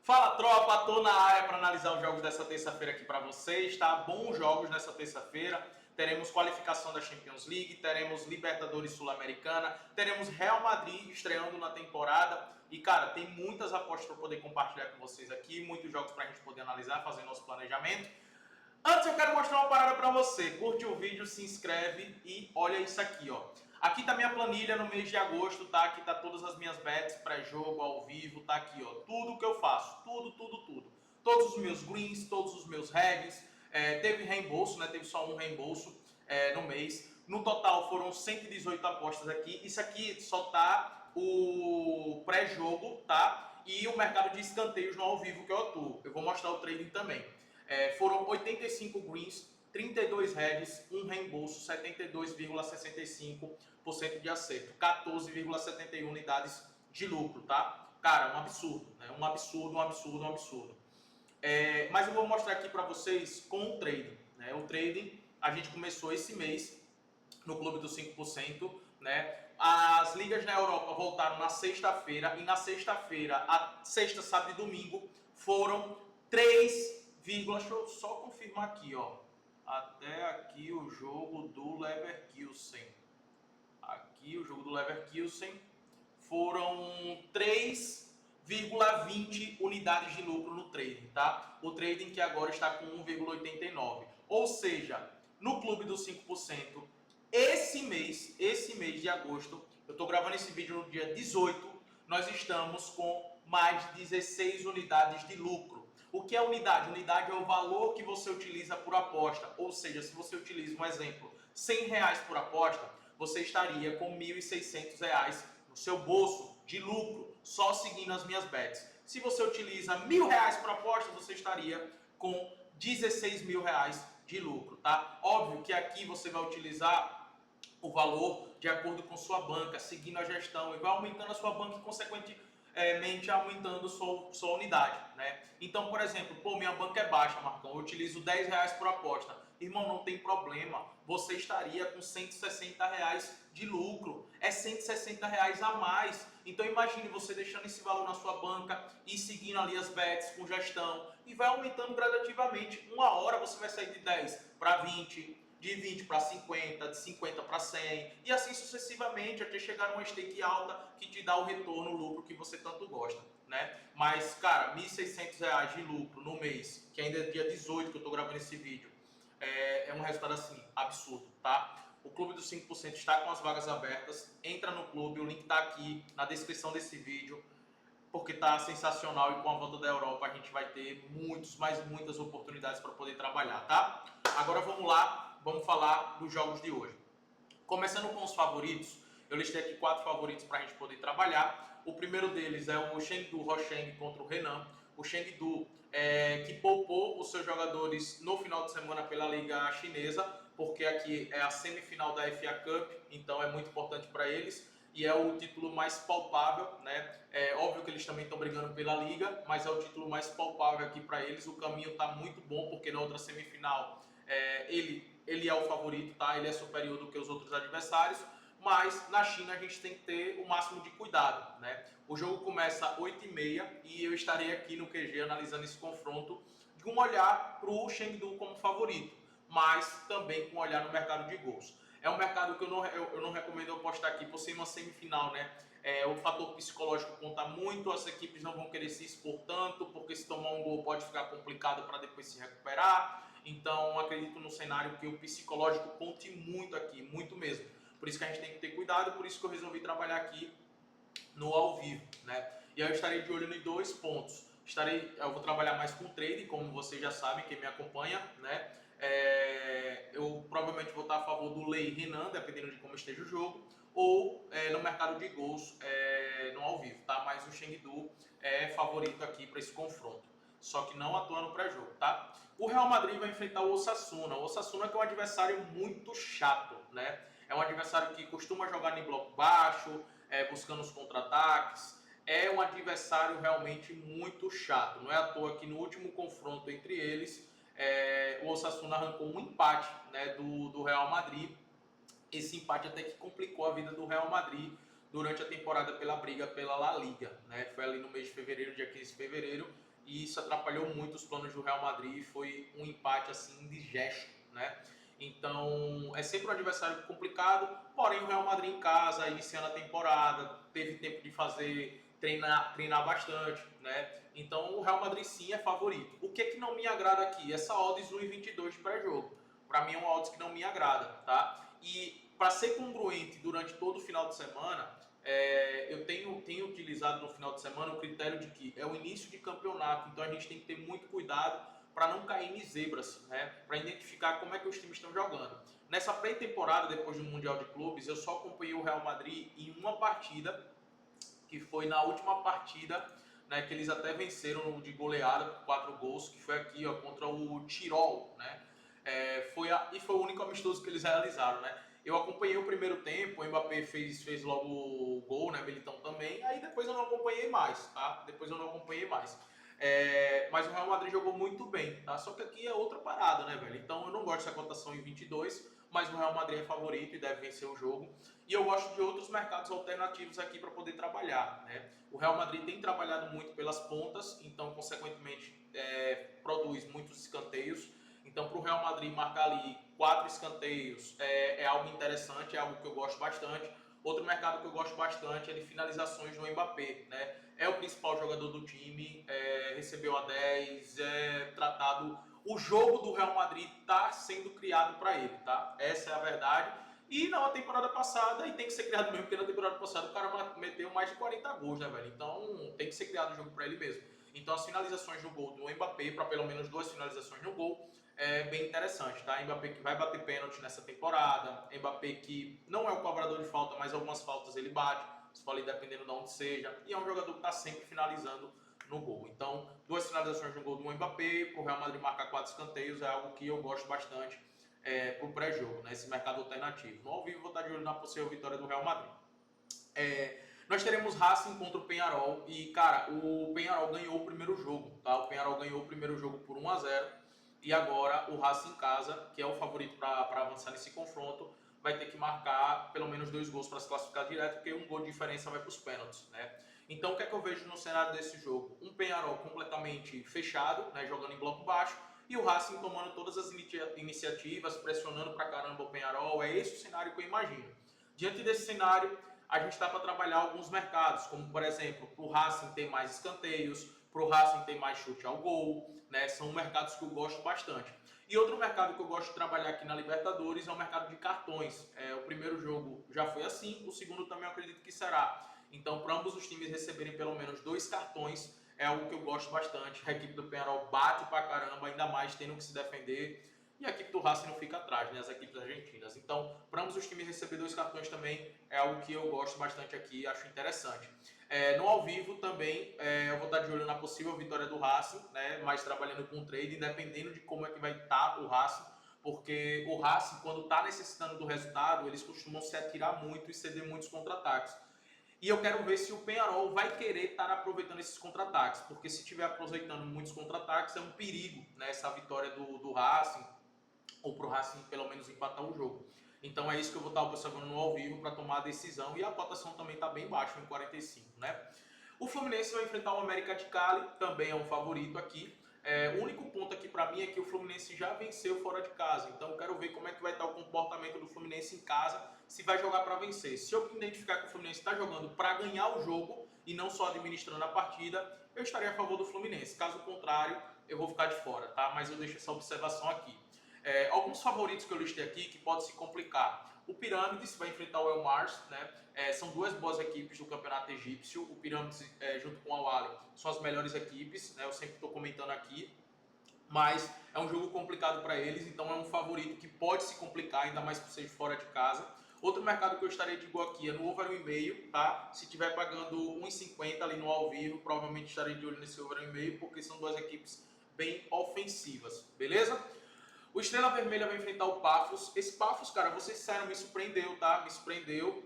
Fala tropa, tô na área para analisar os jogos dessa terça-feira aqui para vocês, tá? Bons jogos nessa terça-feira. Teremos qualificação da Champions League, teremos Libertadores Sul-Americana, teremos Real Madrid estreando na temporada. E cara, tem muitas apostas para poder compartilhar com vocês aqui, muitos jogos para a gente poder analisar, fazer nosso planejamento. Antes eu quero mostrar uma parada para você. Curte o vídeo, se inscreve e olha isso aqui, ó. Aqui tá minha planilha no mês de agosto, tá? Aqui tá todas as minhas bets, pré-jogo, ao vivo, tá aqui, ó. Tudo que eu faço, tudo. Todos os meus greens, todos os meus regs. Teve reembolso, né? Teve só um reembolso no mês. No total foram 118 apostas aqui. Isso aqui só tá o pré-jogo, tá? E o mercado de escanteios no ao vivo que eu atuo. Eu vou mostrar o trading também. Foram 85 greens, 32 heads, um reembolso, 72,65% de acerto, 14,71 unidades de lucro, tá? Cara, um absurdo, né? Um absurdo. Mas eu vou mostrar aqui para vocês com o trading, né? O trading a gente começou esse mês no Clube dos 5%, né? As ligas na Europa voltaram na sexta-feira e na sexta-feira, a sexta, sábado e domingo foram 3, deixa eu só confirmar aqui, ó. Até aqui o jogo do Leverkusen. Aqui o jogo do Leverkusen foram 3,20 unidades de lucro no trading, tá? O trading que agora está com 1,89. Ou seja, no clube dos 5%, esse mês de agosto, eu estou gravando esse vídeo no dia 18, nós estamos com mais de 16 unidades de lucro. O que é unidade? Unidade é o valor que você utiliza por aposta. Ou seja, se você utiliza, um exemplo, R$100 por aposta, você estaria com R$1.600 no seu bolso de lucro, só seguindo as minhas bets. Se você utiliza R$1.000 por aposta, você estaria com R$16.000 de lucro, tá? Óbvio que aqui você vai utilizar o valor de acordo com sua banca, seguindo a gestão, e vai aumentando a sua banca e, consequentemente, aumentando sua unidade, né? Então, por exemplo, minha banca é baixa, Marcão, eu utilizo R$10 por aposta. Irmão, não tem problema, você estaria com R$160 de lucro, é R$160 a mais. Então imagine você deixando esse valor na sua banca e seguindo ali as bets com gestão, e vai aumentando gradativamente. Uma hora você vai sair de 10 para 20, de 20 para 50, de 50 para 100 e assim sucessivamente até chegar numa stake alta que te dá o retorno, o lucro que você tanto gosta, né? Mas, cara, R$1.600 de lucro no mês, que ainda é dia 18 que eu tô gravando esse vídeo, é um resultado assim, absurdo, tá? O Clube dos 5% está com as vagas abertas, entra no clube, o link tá aqui na descrição desse vídeo, porque tá sensacional e com a volta da Europa a gente vai ter muitas oportunidades para poder trabalhar, tá? Agora vamos lá, vamos falar dos jogos de hoje. Começando com os favoritos, eu listei aqui 4 favoritos para a gente poder trabalhar. O primeiro deles é o Chengdu Rosheng contra o Renan. O Chengdu que poupou os seus jogadores no final de semana pela Liga Chinesa, porque aqui é a semifinal da FA Cup, então é muito importante para eles. E é o título mais palpável, né? É óbvio que eles também estão brigando pela Liga, mas é o título mais palpável aqui para eles. O caminho está muito bom, porque na outra semifinal ele é o favorito, tá? Ele é superior do que os outros adversários, mas na China a gente tem que ter o máximo de cuidado, né? O jogo começa às 8h30 e eu estarei aqui no QG analisando esse confronto de um olhar para o Chengdu como favorito, mas também com um olhar no mercado de gols. É um mercado que eu não recomendo apostar aqui por ser uma semifinal, né? O fator psicológico conta muito, as equipes não vão querer se expor tanto, porque se tomar um gol pode ficar complicado para depois se recuperar. Então, acredito no cenário que o psicológico conte muito aqui, muito mesmo. Por isso que a gente tem que ter cuidado, por isso que eu resolvi trabalhar aqui no ao vivo, né? E aí eu estarei de olho em 2 pontos. Eu vou trabalhar mais com trade, como vocês já sabem, quem me acompanha, né? Eu provavelmente vou estar a favor do Lei Renan, dependendo de como esteja o jogo, ou no mercado de gols, no ao vivo, tá? Mas o Chengdu é favorito aqui para esse confronto, só que não atua no pré-jogo, tá? O Real Madrid vai enfrentar o Osasuna. O Osasuna que é um adversário muito chato, né? É um adversário que costuma jogar em bloco baixo, buscando os contra-ataques. É um adversário realmente muito chato. Não é à toa que no último confronto entre eles, o Osasuna arrancou um empate, né, do Real Madrid. Esse empate até que complicou a vida do Real Madrid durante a temporada pela briga pela La Liga, né? Foi ali no mês de fevereiro, dia 15 de fevereiro, e isso atrapalhou muito os planos do Real Madrid, foi um empate assim indigesto, né? Então é sempre um adversário complicado, porém o Real Madrid em casa, iniciando a temporada, teve tempo de treinar bastante, né? Então o Real Madrid sim é favorito. O que não me agrada aqui? Essa odds 1,22 de pré-jogo. Para mim é uma odds que não me agrada, tá? E para ser congruente durante todo o final de semana, eu tenho utilizado no final de semana o critério de que é o início de campeonato, então a gente tem que ter muito cuidado para não cair em zebras, né? Para identificar como é que os times estão jogando. Nessa pré-temporada, depois do Mundial de Clubes, eu só acompanhei o Real Madrid em uma partida, que foi na última partida, né, que eles até venceram de goleada por 4 gols, que foi aqui, ó, contra o Tirol, né? E foi o único amistoso que eles realizaram, né? Eu acompanhei o primeiro tempo, o Mbappé fez logo o gol, né? Militão também. Aí depois eu não acompanhei mais, tá? Depois eu não acompanhei mais. Mas o Real Madrid jogou muito bem, tá? Só que aqui é outra parada, né, velho? Então eu não gosto dessa cotação em 22, mas o Real Madrid é favorito e deve vencer o jogo. E eu gosto de outros mercados alternativos aqui para poder trabalhar, né? O Real Madrid tem trabalhado muito pelas pontas, então consequentemente produz muitos escanteios. Então, para o Real Madrid marcar ali 4 escanteios é algo interessante, é algo que eu gosto bastante. Outro mercado que eu gosto bastante é de finalizações do Mbappé, né? É o principal jogador do time, recebeu a 10, é tratado. O jogo do Real Madrid está sendo criado para ele, tá? Essa é a verdade. E na temporada passada, e tem que ser criado mesmo, porque na temporada passada o cara meteu mais de 40 gols, né, velho? Então tem que ser criado o jogo para ele mesmo. Então as finalizações no gol do Mbappé, para pelo menos 2 finalizações no gol, é bem interessante, tá? Mbappé que vai bater pênalti nessa temporada, Mbappé que não é o cobrador de falta, mas algumas faltas ele bate, se for ali dependendo de onde seja, e é um jogador que está sempre finalizando no gol. Então, 2 finalizações no gol do Mbappé, pro Real Madrid marcar 4 escanteios, é algo que eu gosto bastante pro pré-jogo, né? Esse mercado alternativo. No ao vivo, vou estar de olho na possível vitória do Real Madrid. Nós teremos Racing contra o Peñarol e, cara, o Peñarol ganhou o primeiro jogo, tá? O Peñarol ganhou o primeiro jogo por 1-0 e agora o Racing em casa, que é o favorito para avançar nesse confronto, vai ter que marcar pelo menos 2 gols para se classificar direto, porque um gol de diferença vai para os pênaltis, né? Então, o que é que eu vejo no cenário desse jogo? Um Peñarol completamente fechado, né, jogando em bloco baixo, e o Racing tomando todas as iniciativas, pressionando pra caramba o Peñarol. É esse o cenário que eu imagino. Diante desse cenário, a gente está para trabalhar alguns mercados, como por exemplo, para o Racing ter mais escanteios, para o Racing ter mais chute ao gol, né? São mercados que eu gosto bastante. E outro mercado que eu gosto de trabalhar aqui na Libertadores é o mercado de cartões. O primeiro jogo já foi assim, o segundo também eu acredito que será. Então, para ambos os times receberem pelo menos 2 cartões, é algo que eu gosto bastante. A equipe do Peñarol bate pra caramba, ainda mais tendo que se defender. E a equipe do Racing não fica atrás, né? As equipes argentinas. Então, para ambos os times receber 2 cartões também é algo que eu gosto bastante aqui, acho interessante. No ao vivo também, eu vou estar de olho na possível vitória do Racing, né? Mas trabalhando com trade, dependendo de como é que vai estar o Racing, porque o Racing, quando está necessitando do resultado, eles costumam se atirar muito e ceder muitos contra-ataques. E eu quero ver se o Peñarol vai querer estar aproveitando esses contra-ataques, porque se estiver aproveitando muitos contra-ataques, é um perigo, né, essa vitória do Racing, ou para o Racing pelo menos empatar o jogo. Então é isso que eu vou estar observando no ao vivo para tomar a decisão, e a cotação também está bem baixa, em 45, né? O Fluminense vai enfrentar o América de Cali, também é um favorito aqui. O único ponto aqui para mim é que o Fluminense já venceu fora de casa, então eu quero ver como é que vai estar o comportamento do Fluminense em casa, se vai jogar para vencer. Se eu identificar que o Fluminense está jogando para ganhar o jogo e não só administrando a partida, eu estaria a favor do Fluminense. Caso contrário, eu vou ficar de fora, tá? Mas eu deixo essa observação aqui. Alguns favoritos que eu listei aqui que pode se complicar. O Pirâmides vai enfrentar o El Mars, né? São 2 boas equipes do campeonato egípcio. O Pirâmides, junto com o Al-Ahly, são as melhores equipes, né? Eu sempre estou comentando aqui. Mas é um jogo complicado para eles, então é um favorito que pode se complicar, ainda mais por ser fora de casa. Outro mercado que eu estarei de igual aqui é no over 1,5, tá? Se estiver pagando 1,50 ali no ao vivo, provavelmente estarei de olho nesse over 1,5, porque são 2 equipes bem ofensivas, beleza? O Estrela Vermelha vai enfrentar o Paphos. Esse Paphos, cara, vou ser sincero, me surpreendeu, tá? Me surpreendeu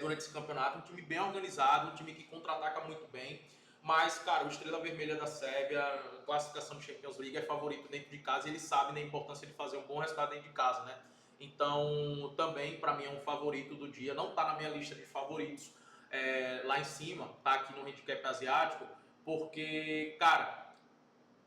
durante esse campeonato. Um time bem organizado, um time que contra-ataca muito bem. Mas, cara, o Estrela Vermelha da Sérvia, classificação de Champions League, é favorito dentro de casa. E ele sabe da importância de fazer um bom resultado dentro de casa, né? Então, também, para mim, é um favorito do dia. Não tá na minha lista de favoritos lá em cima, tá aqui no handicap asiático, porque, cara,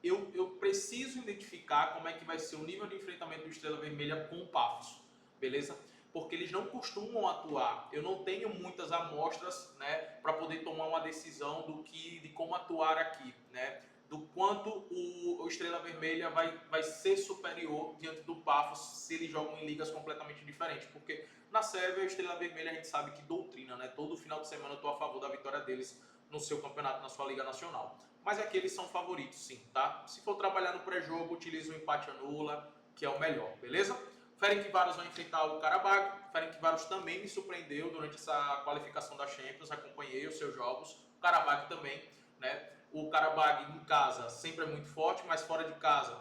eu preciso identificar como é que vai ser o nível de enfrentamento do Estrela Vermelha com o Paphos, beleza? Porque eles não costumam atuar. Eu não tenho muitas amostras, né, para poder tomar uma decisão de como atuar aqui, né? Do quanto o Estrela Vermelha vai ser superior diante do Paphos se eles jogam em ligas completamente diferentes. Porque na Sérvia, o Estrela Vermelha a gente sabe que doutrina, né? Todo final de semana eu estou a favor da vitória deles no seu campeonato, na sua Liga Nacional. Mas aqui eles são favoritos, sim, tá? Se for trabalhar no pré-jogo, utilize o empate anula, que é o melhor, beleza? Ferencváros vai enfrentar o Karabag. Ferencváros também me surpreendeu durante essa qualificação da Champions, acompanhei os seus jogos. O Karabag também, né? O Karabag em casa sempre é muito forte, mas fora de casa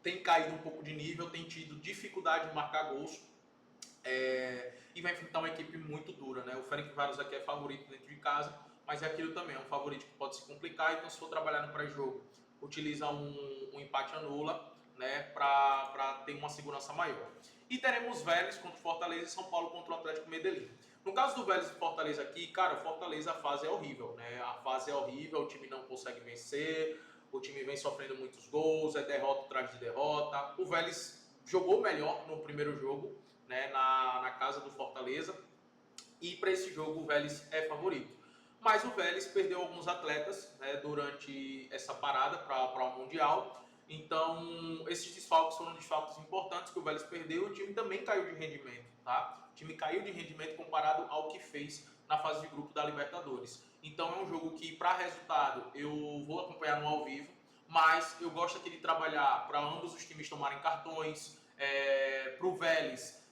tem caído um pouco de nível, tem tido dificuldade de marcar gols. E vai enfrentar uma equipe muito dura, né? O Ferencváros aqui é favorito dentro de casa, mas é aquilo também, é um favorito que pode se complicar. Então, se for trabalhar no pré-jogo, utiliza um empate anula, né? Para ter uma segurança maior. E teremos Vélez contra o Fortaleza e São Paulo contra o Atlético Medellín. No caso do Vélez e Fortaleza aqui, cara, o Fortaleza, a fase é horrível, né? A fase é horrível, o time não consegue vencer, o time vem sofrendo muitos gols, é derrota atrás de derrota. O Vélez jogou melhor no primeiro jogo, né, na casa do Fortaleza, e para esse jogo o Vélez é favorito. Mas o Vélez perdeu alguns atletas, né, durante essa parada para o Mundial, então esses desfalques foram desfalques importantes que o Vélez perdeu. O time também caiu de rendimento, tá? O time caiu de rendimento comparado ao que fez na fase de grupo da Libertadores. Então é um jogo que, para resultado, eu vou acompanhar no ao vivo, mas eu gosto aqui de trabalhar para ambos os times tomarem cartões, para o Vélez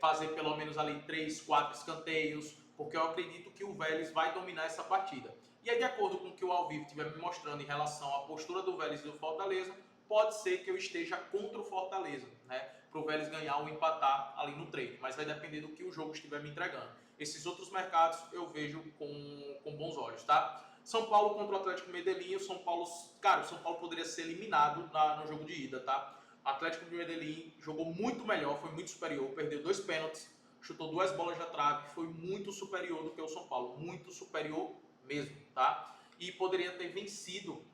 fazer pelo menos ali 3, 4 escanteios, porque eu acredito que o Vélez vai dominar essa partida. E aí, de acordo com o que o ao vivo estiver me mostrando em relação à postura do Vélez e do Fortaleza, pode ser que eu esteja contra o Fortaleza, né? Para o Vélez ganhar ou empatar ali no treino, mas vai depender do que o jogo estiver me entregando. Esses outros mercados eu vejo com bons olhos, tá? São Paulo contra o Atlético Medellín, o São Paulo, cara, o São Paulo poderia ser eliminado no jogo de ida, tá? Atlético de Medellín jogou muito melhor, foi muito superior, perdeu 2 pênaltis, chutou 2 bolas da trave, foi muito superior do que o São Paulo, muito superior mesmo, tá? E poderia ter vencido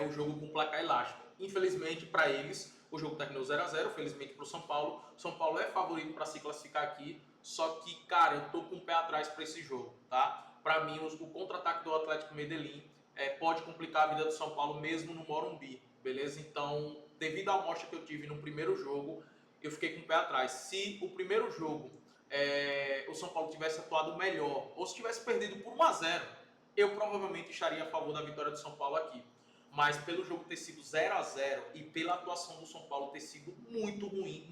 o jogo com placar elástico. Infelizmente para eles, o jogo terminou 0-0, felizmente para o São Paulo é favorito para se classificar aqui, só que, cara, eu tô com o pé atrás para esse jogo, tá? Para mim, o contra-ataque do Atlético Medellín pode complicar a vida do São Paulo mesmo no Morumbi, beleza? Então, devido à amostra que eu tive no primeiro jogo, eu fiquei com o pé atrás. Se o primeiro jogo o São Paulo tivesse atuado melhor, ou se tivesse perdido por 1-0, eu provavelmente estaria a favor da vitória do São Paulo aqui. Mas pelo jogo ter sido 0-0 e pela atuação do São Paulo ter sido muito ruim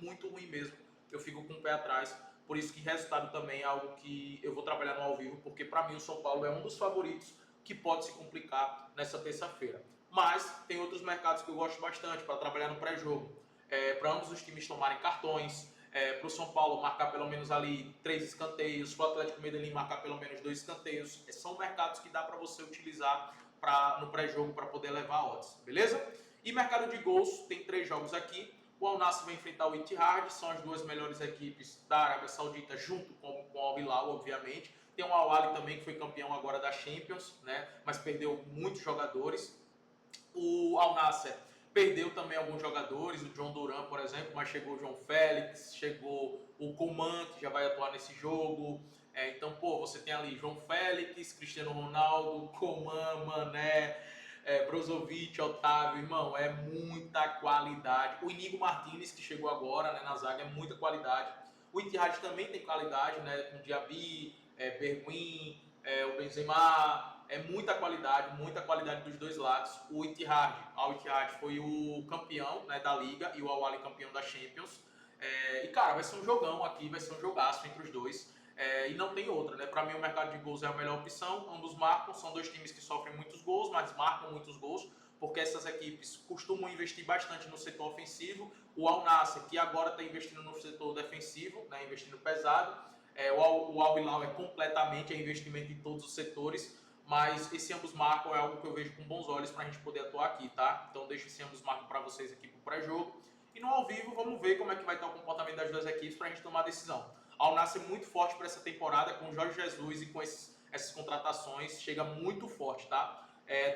mesmo, eu fico com o pé atrás. Por isso que resultado também é algo que eu vou trabalhar no ao vivo, porque para mim o São Paulo é um dos favoritos que pode se complicar nessa terça-feira. Mas tem outros mercados que eu gosto bastante para trabalhar no pré-jogo. Para ambos os times tomarem cartões, para o São Paulo marcar pelo menos ali 3 escanteios, para o Atlético Medellín marcar pelo menos 2 escanteios. São mercados que dá para você utilizar no pré-jogo para poder levar odds, beleza? E mercado de gols, tem 3 jogos aqui. O Al Nassr vai enfrentar o Ittihad, são as 2 melhores equipes da Arábia Saudita, junto com o Al Hilal, obviamente. Tem o Al Ahly também, que foi campeão agora da Champions, né? Mas perdeu muitos jogadores. O Al Nassr perdeu também alguns jogadores, o John Duran, por exemplo, mas chegou o João Félix, chegou o Coman, que já vai atuar nesse jogo. Então, pô, você tem ali João Félix, Cristiano Ronaldo, Coman, Mané, Brozovic, Otávio, irmão, é muita qualidade. O Inigo Martínez, que chegou agora, né, na zaga, é muita qualidade. O Ittihad também tem qualidade, né, com Diaby, Bergwijn, o Benzema, muita qualidade dos dois lados. O Ittihad, Al Ittihad foi o campeão, né, da Liga e o Al Ahly campeão da Champions. E, cara, vai ser um jogão aqui, vai ser um jogaço entre os dois. E não tem outra, né? Para mim o mercado de gols é a melhor opção. Ambos marcam, são 2 times que sofrem muitos gols, mas marcam muitos gols, porque essas equipes costumam investir bastante no setor ofensivo. O Al Nassr, que agora está investindo no setor defensivo, né, investindo pesado. O Al Hilal completamente investimento em todos os setores, mas esse ambos marcam é algo que eu vejo com bons olhos para a gente poder atuar aqui, tá? Então deixo esse ambos marcam para vocês aqui pro pré-jogo. E no ao vivo vamos ver como é que vai estar o comportamento das 2 equipes para a gente tomar a decisão. Al Nassr muito forte para essa temporada, com o Jorge Jesus e com essas contratações, chega muito forte, tá?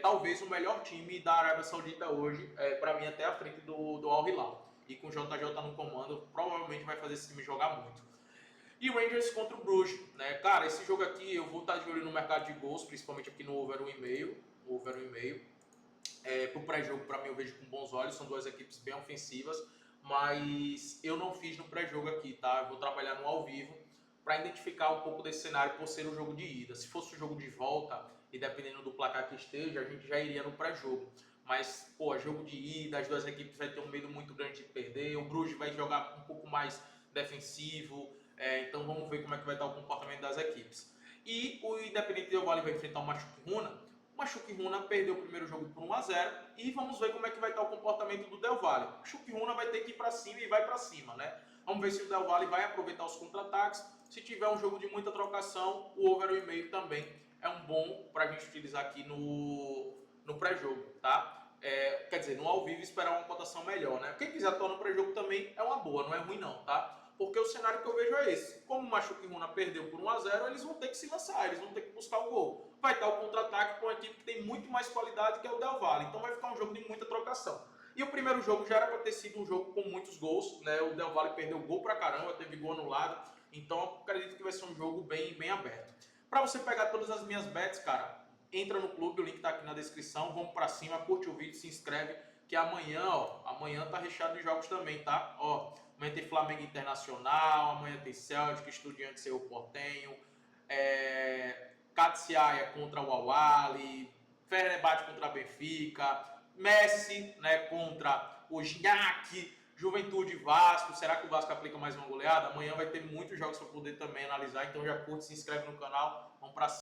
talvez o melhor time da Arábia Saudita hoje, para mim até à frente do Al Hilal. E com o JJ no comando, provavelmente vai fazer esse time jogar muito. E Rangers contra o Bruges, né? Cara, esse jogo aqui eu vou estar de olho no mercado de gols, principalmente aqui no over 1,5. Over 1,5. Pro pré-jogo, para mim, eu vejo com bons olhos. São duas equipes bem ofensivas, mas eu não fiz no pré-jogo aqui, tá? Eu vou trabalhar no ao vivo para identificar um pouco desse cenário por ser um jogo de ida. Se fosse um jogo de volta, e dependendo do placar que esteja, a gente já iria no pré-jogo. Mas, pô, jogo de ida, as duas equipes vão ter um medo muito grande de perder. O Bruges vai jogar um pouco mais defensivo. Então vamos ver como é que vai estar o comportamento das equipes. E o Independente Del Valle vai enfrentar o Machuque Runa. O Machuque Runa perdeu o primeiro jogo por 1-0 e vamos ver como é que vai estar o comportamento do Del Valle. O Machuque Runa vai ter que ir para cima e vai para cima, né? Vamos ver se o Del Valle vai aproveitar os contra-ataques. Se tiver um jogo de muita trocação, o over 1,5 também é um bom para a gente utilizar aqui no pré-jogo, tá? Quer dizer, no ao vivo esperar uma cotação melhor, né? Quem quiser atuar no pré-jogo também é uma boa, não é ruim não, tá? Porque o cenário que eu vejo é esse. Como o Machuque Runa perdeu por 1-0, eles vão ter que se lançar, eles vão ter que buscar o gol. Vai estar o contra-ataque com uma equipe que tem muito mais qualidade, que é o Del Valle. Então vai ficar um jogo de muita trocação. E o primeiro jogo já era para ter sido um jogo com muitos gols, né? O Del Valle perdeu gol pra caramba, teve gol anulado. Então eu acredito que vai ser um jogo bem aberto. Para você pegar todas as minhas bets, cara, entra no clube, o link tá aqui na descrição. Vamos para cima, curte o vídeo, se inscreve, que amanhã, amanhã tá recheado de jogos também, tá? Amanhã tem Flamengo Internacional, amanhã tem Celtic, Estudiantes e o Portenho, Catsiaia contra o Al-Ahly, Fenerbahçe contra a Benfica, Messi, né, contra o Gignac, Juventude Vasco. Será que o Vasco aplica mais uma goleada? Amanhã vai ter muitos jogos para poder também analisar, então já curte, se inscreve no canal, vamos para cima.